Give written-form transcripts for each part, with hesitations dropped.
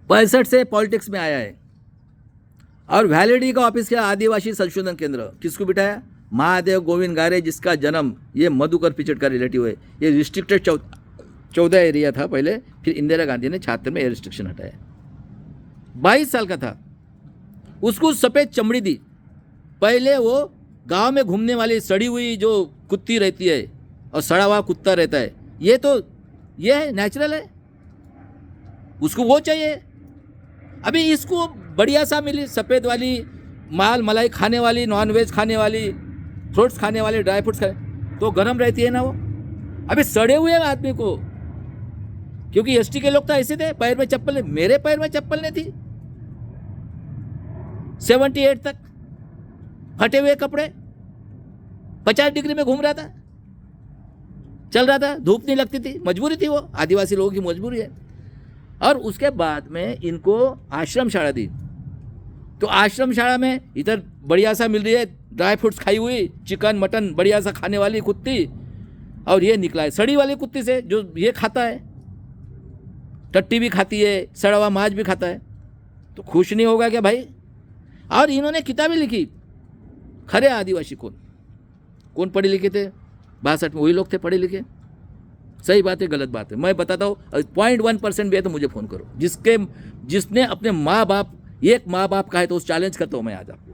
65 से पॉलिटिक्स में आया है। और वैलिडी का ऑफिस किया आदिवासी संशोधन केंद्र, किसको बिठाया? महादेव गोविंद गारे, जिसका जन्म ये मधुकर पिचड़ का रिलेटिव है। ये रिस्ट्रिक्टेड 14 एरिया था पहले, फिर इंदिरा गांधी ने 76 में ये रिस्ट्रिक्शन हटाया। 22 साल का था, उसको सफ़ेद चमड़ी दी। पहले वो गांव में घूमने वाली सड़ी हुई जो कुत्ती रहती है और सड़ा हुआ कुत्ता रहता है, ये तो ये है, नेचुरल है, उसको वो चाहिए। अभी इसको बढ़िया सा मिली, सफ़ेद वाली, माल मलाई खाने वाली, नॉन वेज खाने वाली, फ्रूट्स खाने वाली, ड्राई फ्रूट्स खाने, तो गर्म रहती है ना वो। अभी सड़े हुए आदमी को, क्योंकि एसटी के लोग तो ऐसे थे, पैर में चप्पल नहीं, मेरे पैर में चप्पल नहीं थी 78 तक, फटे हुए कपड़े, 50 डिग्री में घूम रहा था, चल रहा था, धूप नहीं लगती थी, मजबूरी थी वो, आदिवासी लोगों की मजबूरी है। और उसके बाद में इनको आश्रम शाला दी, तो आश्रम शाला में इधर बढ़िया सा मिल रही है, ड्राई फ्रूट्स खाई हुई, चिकन मटन बढ़िया सा खाने वाली कुत्ती, और ये निकला है सड़ी वाली कुत्ती से, जो ये खाता है, टट्टी भी खाती है, सड़ा हुआ मांस भी खाता है, तो खुश नहीं होगा क्या भाई? और इन्होंने किताबें लिखी। खरे आदिवासी कौन पढ़े लिखे थे? 62 में वही लोग थे पढ़े लिखे। सही बात है, गलत बात है, मैं बताता हूँ। 0.1% भी है तो मुझे फ़ोन करो, जिसने अपने माँ बाप, एक माँ बाप का है तो उस चैलेंज करता हूँ मैं आज आपको,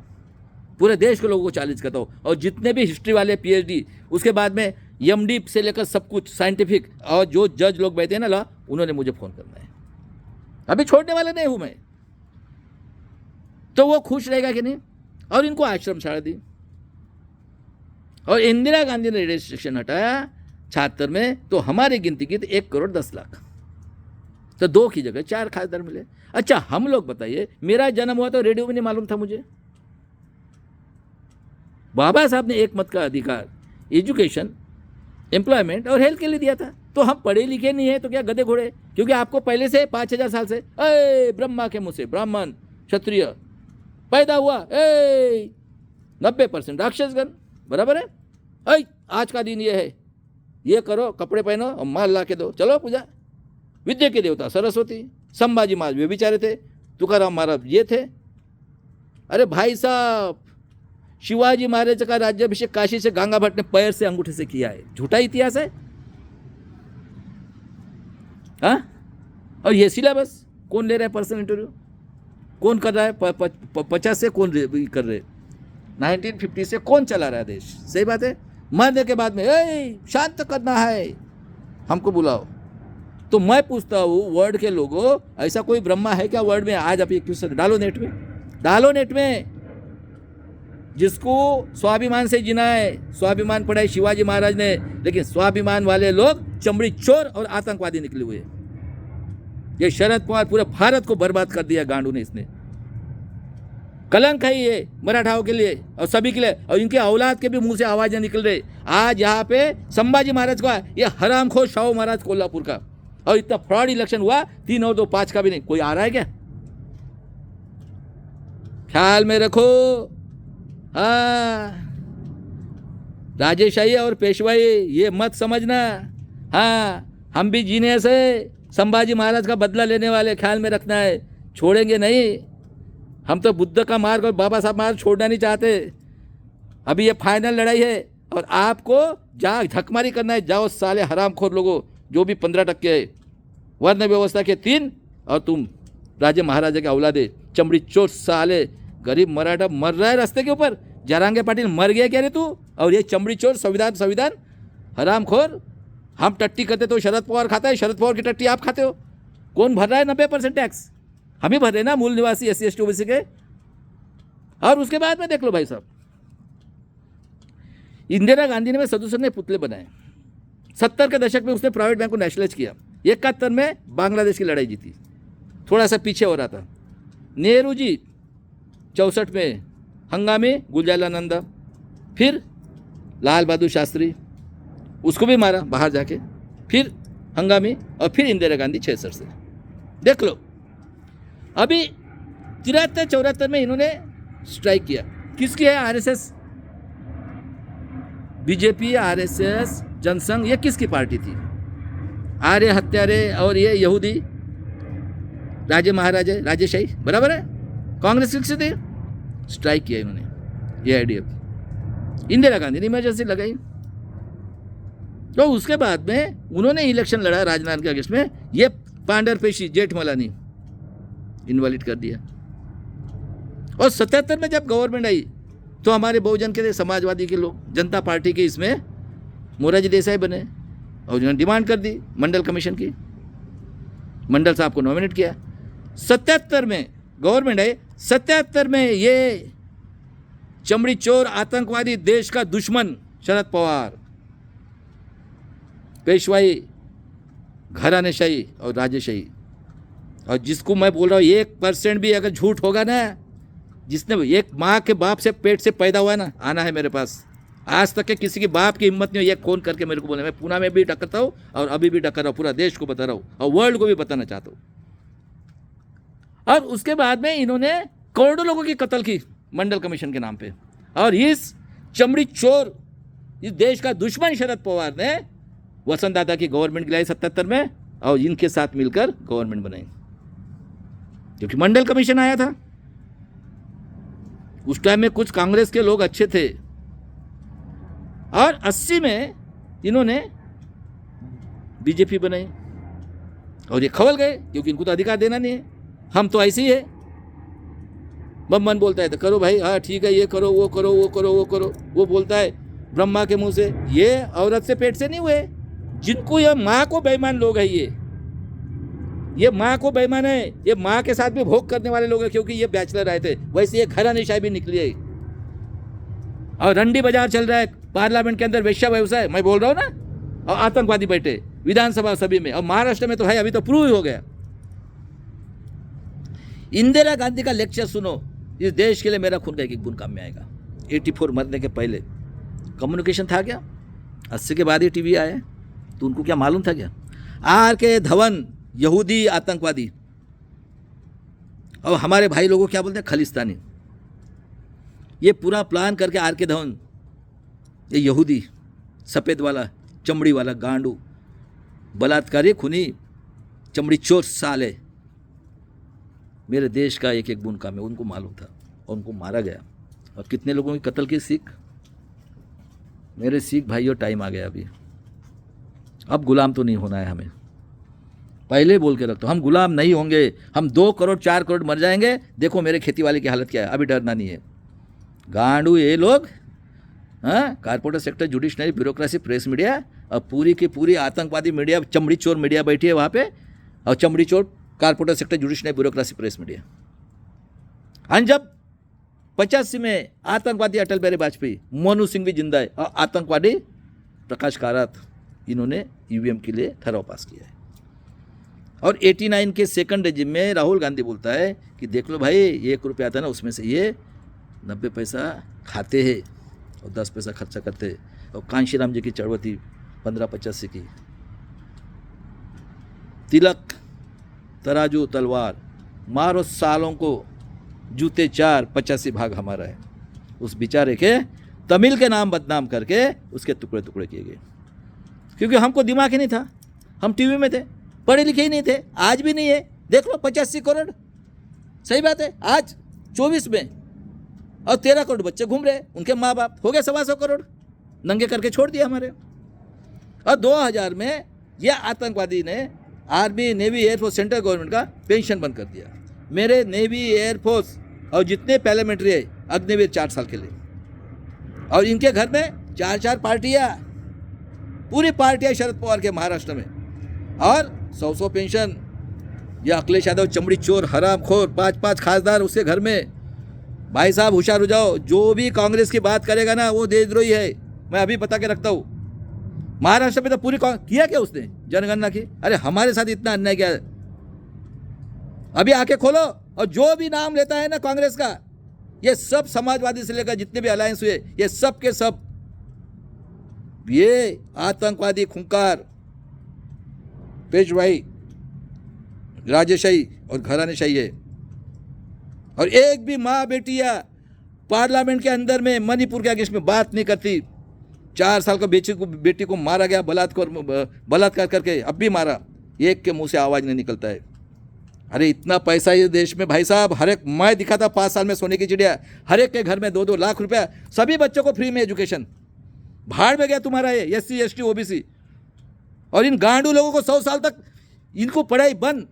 पूरे देश के लोगों को चैलेंज करता हूँ। और जितने भी हिस्ट्री वाले PhD, उसके बाद में MD से लेकर सब कुछ साइंटिफिक, और जो जज लोग बैठे हैं ना लॉ, उन्होंने मुझे फ़ोन करना है, अभी छोड़ने वाले नहीं हूँ मैं। तो वो खुश रहेगा कि नहीं? और इनको आश्रम शाला दी, और इंदिरा गांधी ने रजिस्ट्रेशन हटाया 76 में, तो हमारी गिनती की तो 1 करोड़ 10 लाख, तो 2 की जगह 4 खासदार मिले। अच्छा हम लोग बताइए, मेरा जन्म हुआ तो रेडियो में नहीं मालूम था मुझे। बाबा साहब ने एक मत का अधिकार एजुकेशन, एम्प्लॉयमेंट और हेल्थ के लिए दिया था, तो हम पढ़े लिखे नहीं है तो क्या गधे घोड़े? क्योंकि आपको पहले से 5000 साल से ब्रह्मा के मुँह से ब्राह्मण क्षत्रिय पैदा हुआ, 90% राक्षसगण, बराबर है। आज का दिन ये है, ये करो, कपड़े पहनो और माल ला के दो, चलो पूजा। विद्या के देवता सरस्वती, संभाजी महाराज वे बेचारे थे, तुकाराम महाराज ये थे। अरे भाई साहब, शिवाजी महाराज का राज्याभिषेक काशी से गंगा भट्ट ने पैर से अंगूठे से किया है, झूठा इतिहास है। हाँ, और ये सिलेबस कौन ले रहा है? पर्सनल इंटरव्यू कौन कर रहा है? 50 से कौन कर रहे? 1950 से कौन चला रहा है देश? सही बात है। मरने के बाद में शांत करना है, हमको बुलाओ। तो मैं पूछता हूँ वर्ल्ड के लोगों, ऐसा कोई ब्रह्मा है क्या वर्ल्ड में? आज आप ये क्वेश्चन डालो नेट में, डालो नेट में, जिसको स्वाभिमान से जीना है। स्वाभिमान पढ़ा है शिवाजी महाराज ने, लेकिन स्वाभिमान वाले लोग चमड़ी चोर और आतंकवादी निकले हुए। ये शरद पवार पूरे भारत को बर्बाद कर दिया गांडू ने, इसने कलंक है ये मराठाओं के लिए और सभी के लिए, और इनके औलाद के भी मुंह से आवाजें निकल रही। आज यहाँ पे संभाजी महाराज का, ये हरामखोर शाहू महाराज कोल्हापुर का, और इतना फ्रॉड इलेक्शन हुआ, 3 और 2 5 का भी नहीं। कोई आ रहा है क्या? ख्याल में रखो। हाँ, राजेशाही और पेशवाई ये मत समझना। हाँ, हम भी जीने से संभाजी महाराज का बदला लेने वाले, ख्याल में रखना है, छोड़ेंगे नहीं। हम तो बुद्ध का मार्ग और बाबा साहब मार्ग छोड़ना नहीं चाहते। अभी ये फाइनल लड़ाई है, और आपको जहाँ झकमारी करना है, जाओ साले हरामखोर लोगों, जो भी 15% है, वर्ण व्यवस्था के 3, और तुम राजे महाराजा के औलादे, चमड़ी चोर साले, गरीब मराठा मर रहा है रास्ते के ऊपर। जरांगे पाटिल मर गया क्या रे तू? और ये चमड़ी चोर, संविधान हरामखोर। हम टट्टी करते तो शरद पवार खाता है, शरद पवार की टट्टी आप खाते हो। कौन भर रहा है 90% टैक्स? हम ही भर रहे ना, मूल निवासी SC ST OBC के। और उसके बाद में देख लो भाई साहब, इंदिरा गांधी ने 67 में पुतले बनाए, 70 के दशक में उसने प्राइवेट बैंक को नेशनलाइज किया, 71 में बांग्लादेश की लड़ाई जीती, थोड़ा सा पीछे हो रहा था। नेहरू जी 64 में हंगामे, गुलजारीलाल, फिर लाल बहादुर शास्त्री, उसको भी मारा बाहर जाके, फिर हंगामी, और फिर इंदिरा गांधी 66 से। देख लो, अभी 73-74 में इन्होंने स्ट्राइक किया। किसकी है? RSS, BJP, RSS, जनसंघ, ये किसकी पार्टी थी? आर्य हत्यारे और ये यहूदी, राजे महाराजे राजेशाही, बराबर है, कांग्रेस विकसित है, स्ट्राइक किया इन्होंने, ये आईडीएफ। इंदिरा गांधी ने इमरजेंसी लगाई। तो उसके बाद में उन्होंने इलेक्शन लड़ा राजनाथ के अगेंस्ट में, ये पांडरपेशी जेठमलानी इनवैलिड कर दिया। और 77 में जब गवर्नमेंट आई तो हमारे बहुजन के समाजवादी के लोग जनता पार्टी के इसमें मोरारजी देसाई बने और उन्होंने डिमांड कर दी मंडल कमीशन की, मंडल साहब को नॉमिनेट किया। 77 में गवर्नमेंट आई, 77 में ये चमड़ी चोर आतंकवादी देश का दुश्मन शरद पवार, पेशवाई, घरानेशाही और राजेशाही, और जिसको मैं बोल रहा हूँ 1% भी अगर झूठ होगा ना, जिसने एक माँ के बाप से पेट से पैदा हुआ ना, आना है मेरे पास। आज तक के किसी के बाप की हिम्मत नहीं हुई एक फोन करके मेरे को बोले। मैं पूना में भी टकरता हूँ और अभी भी टक्कर रहा हूँ, पूरा देश को बता रहा हूँ और वर्ल्ड को भी बताना चाहता हूँ। और उसके बाद में इन्होंने करोड़ों लोगों की कत्ल की मंडल कमीशन के नाम पे, और इस चमड़ी चोर, इस देश का दुश्मन शरद पवार ने वसंतदादा की गवर्नमेंट गिलाई 77 में और इनके साथ मिलकर गवर्नमेंट बनाई, क्योंकि मंडल कमीशन आया था। उस टाइम में कुछ कांग्रेस के लोग अच्छे थे, और 80 में इन्होंने बीजेपी बनाई और ये खवल गए, क्योंकि इनको तो अधिकार देना नहीं है, हम तो ऐसे ही है। मन बोलता है तो करो भाई, हाँ ठीक है, ये करो, वो करो, वो करो, वो करो। वो बोलता है ब्रह्मा के मुंह से, ये औरत से पेट से नहीं हुए, जिनको ये माँ को बेईमान लोग है, ये माँ को बेईमान है, ये माँ के साथ भी भोग करने वाले लोग हैं, क्योंकि ये बैचलर आए थे। वैसे ये घरानेशाही भी निकली है, और रंडी बाजार चल रहा है पार्लियामेंट के अंदर, वेश्या व्यवसाय मैं बोल रहा हूँ ना, और आतंकवादी बैठे विधानसभा सभी में, और महाराष्ट्र में तो है, अभी तो प्रूव ही हो गया। इंदिरा गांधी का लेक्चर सुनो, इस देश के लिए मेरा खून का एक बूंद काम में आएगा। 84 मरने के पहले कम्युनिकेशन था क्या? 80 के बाद ही टीवी आया, तो उनको क्या मालूम था क्या? आर.के. धवन यहूदी आतंकवादी, और हमारे भाई लोगों क्या बोलते हैं, खलिस्तानी। ये पूरा प्लान करके आर.के. धवन, ये यहूदी सफ़ेद वाला चमड़ी वाला गांडू बलात्कारी खूनी चमड़ी चोर साले, मेरे देश का एक एक बूंद काम है, उनको मालूम था और उनको मारा गया। और कितने लोगों की कत्ल की सिख, मेरे सिख भाइयों, टाइम आ गया अभी। अब गुलाम तो नहीं होना है हमें, पहले बोल के रखता हूँ, हम गुलाम नहीं होंगे। हम 2 करोड़ 4 करोड़ मर जाएंगे, देखो मेरे खेती वाले की हालत क्या है, अभी डरना नहीं है। गांडू ये लोग, हाँ, corporator sector, judiciary, bureaucracy, press media, और पूरी की पूरी आतंकवादी मीडिया, चमड़ी चोर मीडिया बैठी है वहाँ पे, और चमड़ी चोर corporator sector, judiciary, bureaucracy, press media. और जब 85 में आतंकवादी अटल बिहारी वाजपेयी, मोनू सिंह भी जिंदा है, और आतंकवादी प्रकाश कारात, इन्होंने ईवीएम के लिए ठहराव पास किया है। और 89 के सेकंड रेजिम में राहुल गांधी बोलता है कि देख लो भाई, 1 रुपया था ना, उसमें से ये 90 पैसा खाते हैं और 10 पैसा खर्चा करते हैं। और कांशीराम जी की चढ़वळ थी 1585 की, तिलक तराजू तलवार, मारो सालों को जूते 4, 85 भाग हमारा है। उस बेचारे के तमिल के नाम बदनाम करके उसके टुकड़े टुकड़े किए गए, क्योंकि हमको दिमाग ही नहीं था, हम टीवी में थे, पढ़े लिखे ही नहीं थे, आज भी नहीं है। देख लो 85 करोड़, सही बात है, आज 24 में, और 13 करोड़ बच्चे घूम रहे, उनके माँ बाप हो गए 125 करोड़, नंगे करके छोड़ दिया हमारे। और 2000 में यह आतंकवादी ने army, navy, air force, central government का पेंशन बंद कर दिया। मेरे नेवी, एयरफोर्स और जितने पार्लियामेंट्री है, अग्निवीर 4 साल के लिए, और इनके घर में 4-4 पार्टियाँ, पूरी पार्टियाँ शरद पवार के महाराष्ट्र में, और 100 पेंशन। या अखिलेश यादव चमड़ी चोर हरामखोर, 5-5 खासदार उसके घर में। भाई साहब होशियार हो जाओ, जो भी कांग्रेस की बात करेगा ना वो देशद्रोही है, मैं अभी बता के रखता हूँ। महाराष्ट्र में तो पूरी किया क्या उसने, जनगणना की? अरे हमारे साथ इतना अन्याय किया, अभी आके खोलो, और जो भी नाम लेता है ना कांग्रेस का, ये सब समाजवादी से लेकर जितने भी अलायंस हुए, ये सब के सब ये आतंकवादी खुंकार, पेशवाई, राजेशाही और घरानेशाही है। और एक भी माँ बेटिया पार्लियामेंट के अंदर में मणिपुर के अगेंस्ट में बात नहीं करती। 4 साल का बेटी को मारा गया बलात्कार करके, अब भी मारा, एक के मुंह से आवाज़ नहीं निकलता है। अरे इतना पैसा ये देश में भाई साहब, हर एक, मैं दिखा था 5 साल में सोने की चिड़िया, हर एक के घर में 2-2 लाख रुपया, सभी बच्चों को फ्री में एजुकेशन। भाड़ में गया तुम्हारा ये SC ST OBC। और इन गांडू लोगों को 100 साल तक इनको पढ़ाई बंद,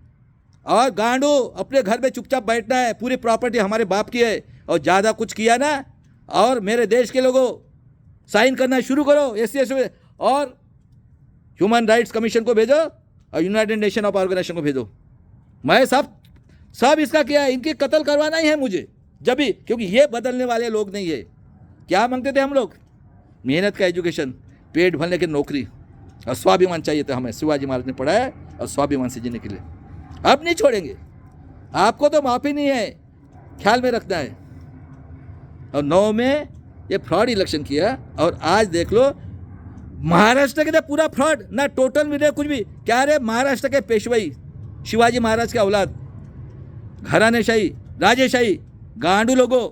और गांडू अपने घर में चुपचाप बैठना है, पूरी प्रॉपर्टी हमारे बाप की है, और ज़्यादा कुछ किया ना और मेरे देश के लोगों साइन करना शुरू करो SC ST, और ह्यूमन राइट्स कमीशन को भेजो और यूनाइटेड नेशन ऑफ ऑर्गेनाइजेशन को भेजो। मैं सब इसका किया है, इनकी कत्ल करवाना ही है मुझे जब भी, क्योंकि ये बदलने वाले लोग नहीं है। क्या मांगते थे हम लोग? मेहनत का एजुकेशन, पेट भरने की नौकरी और स्वाभिमान चाहिए था हमें। शिवाजी महाराज ने पढ़ाया और स्वाभिमान से जीने के लिए। अब नहीं छोड़ेंगे आपको, तो माफ़ी नहीं है, ख्याल में रखना है। और 9 में ये फ्रॉड इलेक्शन किया, और आज देख लो महाराष्ट्र के तो पूरा फ्रॉड, ना टोटल मिले कुछ भी। क्या रे, महाराष्ट्र के पेशवाई शिवाजी महाराज के औलाद, घरानेशाही, राजेशाही, गांडू लोगों,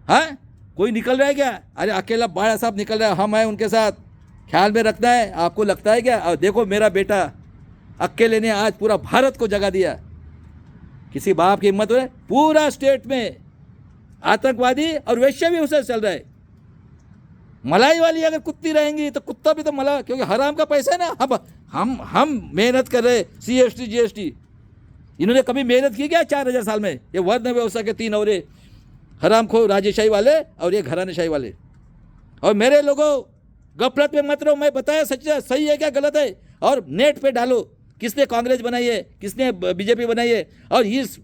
हाँ कोई निकल रहा है क्या? अरे अकेला बाड़ा साहब निकल रहा है, हम हैं उनके साथ, ख्याल में रखना है। आपको लगता है क्या? और देखो मेरा बेटा अकेले ने आज पूरा भारत को जगा दिया। किसी बाप की हिम्मत हो, पूरा स्टेट में आतंकवादी और वैश्य भी उसे चल रहा है। मलाई वाली अगर कुत्ती रहेंगी तो कुत्ता भी तो मला, क्योंकि हराम का पैसा है ना। अब हम मेहनत कर रहे, CST GST, इन्होंने कभी मेहनत की क्या 4000 साल में? ये वर्ण व्यवस्था के 3 और हराम खो, राजेशाही वाले और ये घरानेशाही वाले। और मेरे लोगों गफलत में मत रहो, मैं बताया सच सही है क्या गलत है, और नेट पे डालो किसने कांग्रेस बनाई है, किसने BJP बनाई है, और इस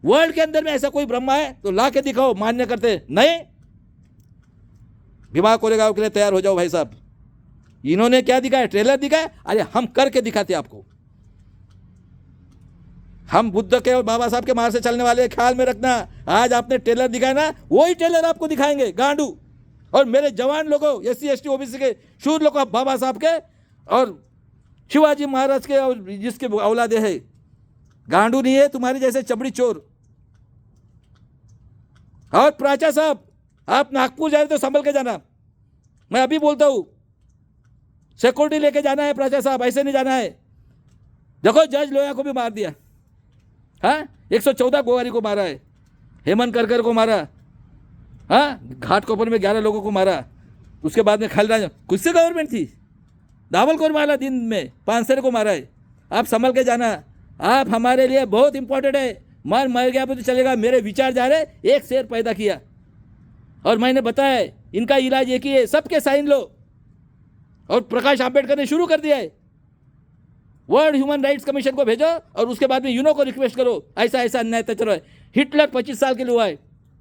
वर्ल्ड के अंदर में ऐसा कोई ब्रह्मा है तो ला के दिखाओ। मान्य करते नहीं, भीमा कोरेगांव के लिए तैयार हो जाओ भाई साहब। इन्होंने क्या दिखाया? ट्रेलर दिखाया। अरे हम करके दिखाते आपको। हम बुद्ध के और बाबा साहब के मार्ग से चलने वाले, ख्याल में रखना। आज आपने ट्रेलर दिखाया ना, वही ट्रेलर आपको दिखाएंगे गांडू। और मेरे जवान लोगों, SC ST OBC के शूर लोगों, बाबा साहब के और शिवाजी महाराज के, और जिसके औलादे है, गांडू नहीं है तुम्हारे जैसे चमड़ी चोर। और प्राचा साहब, आप नागपुर जा रहे तो संभल के जाना, मैं अभी बोलता हूँ। सिक्योरिटी लेके जाना है प्राचा साहब, ऐसे नहीं जाना है। देखो जज लोया को भी मार दिया, हाँ 114 गोवारी को मारा है, हेमंत करकर को मारा, हाँ घाटकोपर में 11 लोगों को मारा। उसके बाद में खलराज, कुछ से गवर्नमेंट थी, दावल को मारा, दिन में 500 को मारा है। आप संभल के जाना, आप हमारे लिए बहुत इंपॉर्टेंट है। मर गया तो चलेगा, मेरे विचार जा रहे। एक शेर पैदा किया और मैंने बताया इनका इलाज एक ही है, सबके साइन लो। और प्रकाश आंबेडकर ने शुरू कर दिया है, वर्ल्ड ह्यूमन राइट्स कमीशन को भेजो और उसके बाद में यूनो को रिक्वेस्ट करो, ऐसा ऐसा अन्याय चल रहा है। हिटलर 25 साल के लिए हुआ है,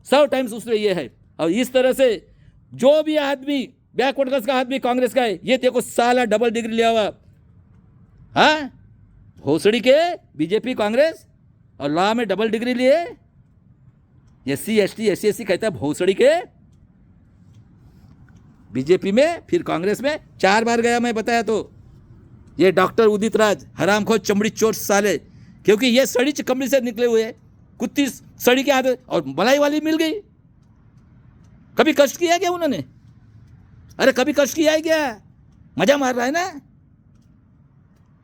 100 टाइम्स उसने ये है। और इस तरह से जो भी आदमी बैकवर्ड क्लास का आदमी कांग्रेस का है, ये देखो साला डबल डिग्री लिया हुआ, हाँ भोसड़ी के BJP कांग्रेस, और लॉ में डबल डिग्री लिए। SC ST SC कहता है भोसड़ी के, BJP में फिर कांग्रेस में 4 बार गया, मैं बताया तो। ये डॉक्टर उदित राज, हरामखोर चमड़ी चोर साले, क्योंकि ये सड़ी चिकमड़ी से निकले हुए हैं, कुत्ती सड़ी के आदत, और मलाई वाली मिल गई। कभी कष्ट किया क्या उन्होंने? अरे कभी कष्ट किया है क्या? मजा मार रहा है ना।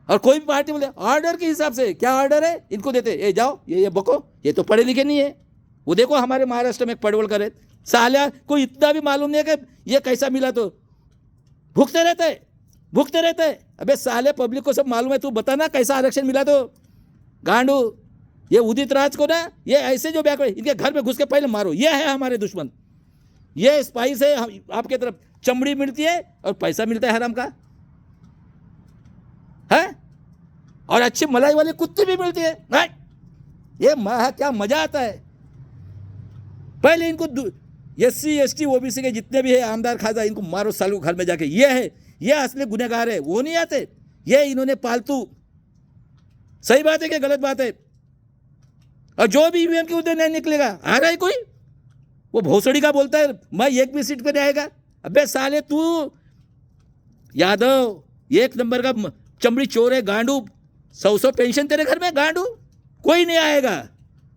और कोई भी पार्टी बोले ऑर्डर के हिसाब से, क्या ऑर्डर है इनको देते, ए जाओ ये बको, ये तो पढ़े लिखे नहीं है। वो देखो हमारे महाराष्ट्र में एक पडवल करे, साला कोई इतना भी मालूम नहीं है कि ये कैसा मिला, तो भुगते रहते हैं। अबे साले पब्लिक को सब मालूम है, तू बता ना कैसा आरक्षण मिला। तो गांडू ये उदित राज को ना, ये ऐसे जो बैकवर्ड, इनके घर में घुस के पहले मारो, ये है हमारे दुश्मन। ये स्पाइस है, आपके तरफ चमड़ी मिलती है और पैसा मिलता है हराम का, है? और अच्छी मलाई वाली कुत्ती भी मिलती है। ये क्या मजा आता है। पहले इनको SC ST OBC के जितने भी है आमदार खाजा, इनको मारो सालों घर में जाके। ये है, ये असली गुनहगार है, वो नहीं आते। ये इन्होंने पालतू, सही बात है कि गलत बात है। और जो भी EVM के उधर नहीं निकलेगा, आ रहा है कोई, वो भोसड़ी का बोलता है मैं एक भी सीट पे नहीं आएगा। अबे साले तू यादव 1 नंबर का चमड़ी चोर है, गांडू। 100 पेंशन तेरे घर में, गांडू कोई नहीं आएगा,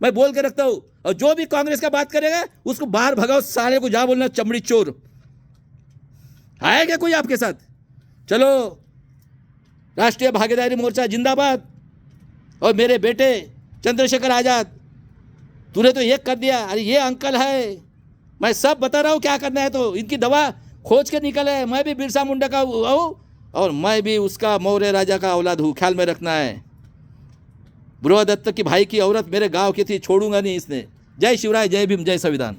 मैं बोल के रखता हूं। और जो भी कांग्रेस का बात करेगा उसको बाहर भगाओ, साले को जा बोलना चमड़ी चोर। आएगा कोई आपके साथ? चलो, राष्ट्रीय भागीदारी मोर्चा जिंदाबाद। और मेरे बेटे चंद्रशेखर आज़ाद, तूने तो ये कर दिया, अरे ये अंकल है, मैं सब बता रहा हूँ क्या करना है, तो इनकी दवा खोज के निकले। मैं भी बिरसा मुंडा का हूँ और मैं भी उसका मौर्य राजा का औलाद हूँ, ख्याल में रखना है। बृहदत्त की भाई की औरत मेरे गांव की थी, छोड़ूंगा नहीं इसने। जय शिवराय, जय भीम, जय संविधान।